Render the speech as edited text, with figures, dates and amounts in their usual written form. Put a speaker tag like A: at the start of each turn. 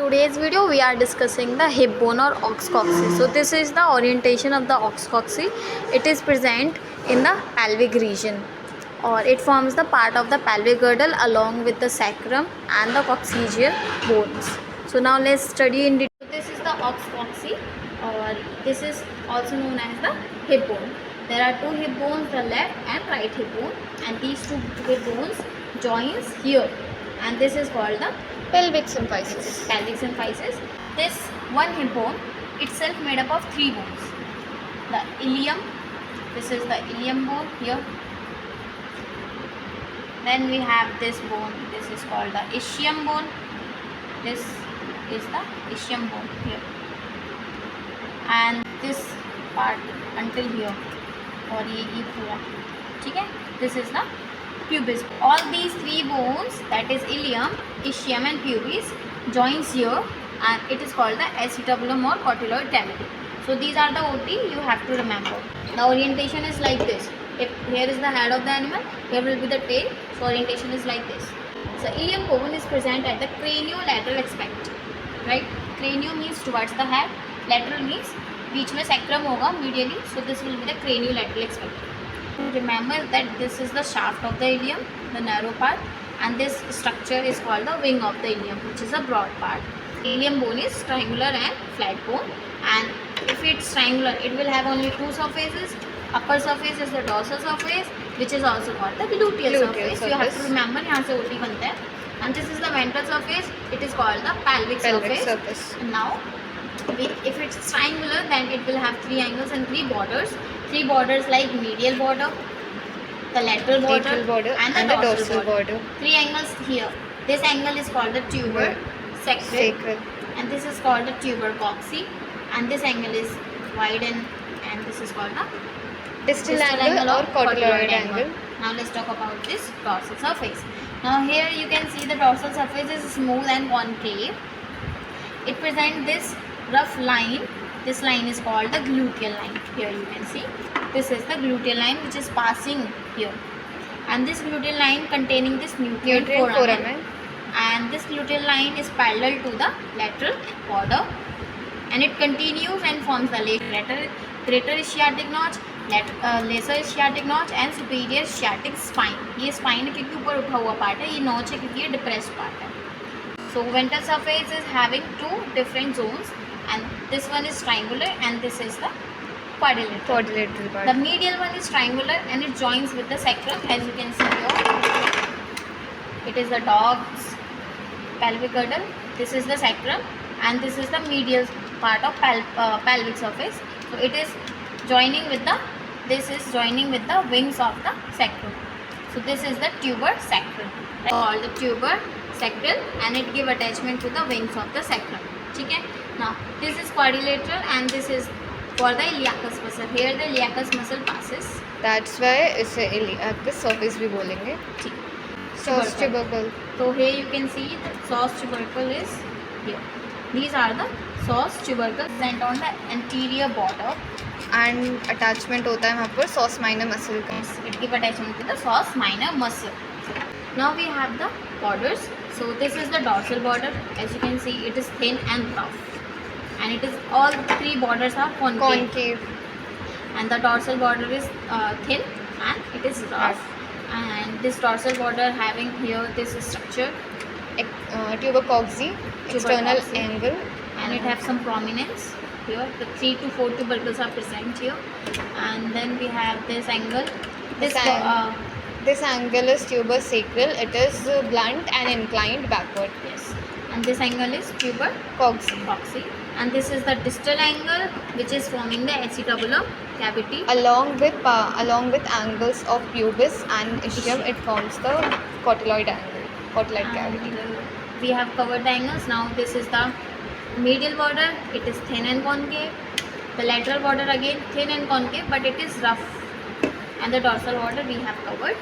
A: Today's video we are discussing the hip bone or OS-COXAE. So this is the orientation of the OS-COXAE. It is present in the pelvic region, or it forms the part of the pelvic girdle along with the sacrum and the coccygeal bones. So now let's study in detail. This is the OS-COXAE, or this is also known as the hip bone. There are two hip bones, the left and right hip bone, and these two hip bones joins here, and this is called the
B: pelvic symphysis.
A: pelvic symphysis. This one hip bone itself made up of three bones. The ileum, this is the ileum bone here. Then we have this bone, this is called the ischium bone. This is the ischium bone here. And this part until here, और ये पूरा, ठीक है? This is the pubis. All these three bones, that is ileum, ischium and pubis, joins here, and it is called the acetabulum or cotyloid cavity. So these are the OT you have to remember. The orientation is like this. If here is the head of the animal, here will be the tail. So orientation is like this. So ileum bone is present at the craniolateral aspect, right? Cranial means towards the head, lateral means बीच में sacrum होगा medially. So this will be the craniolateral aspect. Remember that this is the shaft of the ileum, the narrow part, and this structure is called the wing of the ileum, which is a broad part. Ileum bone is triangular and flat bone, and if it's triangular, it will have only two surfaces. Upper surface is the dorsal surface, which is also called the gluteal surface. You have to remember, यहाँ से OT बनता है. And this is the ventral surface. It is called the pelvic surface. And now, if it's triangular, then it will have three angles and three borders. Three borders like medial border, the lateral border, and the dorsal border. Three angles here. This angle is called the tuber sacral, and this is called the tuber coxae, and this angle is wide, and this is called the
B: distal angle or cotyloid angle.
A: Now let's talk about this dorsal surface. Now here you can see the dorsal surface is smooth and concave. It presents this rough line. This line is called the gluteal line. Here you can see this is the gluteal line which is passing here, and this gluteal line containing this nutrient foramen, and this gluteal line is parallel to the lateral border, and it continues and forms the greater ischiatic notch, lesser ischiatic notch and superior sciatic spine. ये spine क्योंकि ऊपर उठा हुआ part है, ये notch है क्योंकि ये depressed part है. So ventral surface is having two different zones, and this one is triangular and this is the quadrilateral part. The medial one is triangular and it joins with the sacrum, as you can see here. It is the dog's pelvic girdle. This is the sacrum, and this is the medial part of pelvic surface. So it is joining with the, this is joining with the wings of the sacrum. So this is the tuber sacral, called the tuber sacral, and it give attachment to the wings of the sacrum. ठीक है? Now this is quadrilateral and this is for the iliacus muscle. Here the iliacus muscle passes.
B: That's why इसे iliacus surface भी बोलेंगे.
A: ठीक.
B: Psoas tubercle.
A: So here you can see the psoas tubercle is here. These are the psoas tubercle present on the anterior border.
B: And attachment होता है वहाँ पर psoas minor muscle का.
A: It give attachment to the psoas minor muscle. Now we have the borders. So this is the dorsal border. As you can see, it is thin and rough, and it is all three borders are concave. And the dorsal border is thin and it is rough. And this dorsal border having here this structure,
B: tuber coxae, external angle,
A: and it have some prominence here. The 3 to 4 tubercles are present here, and then we have this angle. This
B: angle is tuber sacral. It is blunt and inclined backward.
A: Yes, and this angle is tuber
B: coxae.
A: And this is the distal angle which is forming the acetabulum cavity.
B: Along with angles of pubis and ischium, it forms the cotyloid cavity.
A: We have covered the angles. Now this is the medial border. It is thin and concave. The lateral border again thin and concave, but it is rough. And the dorsal border we have covered.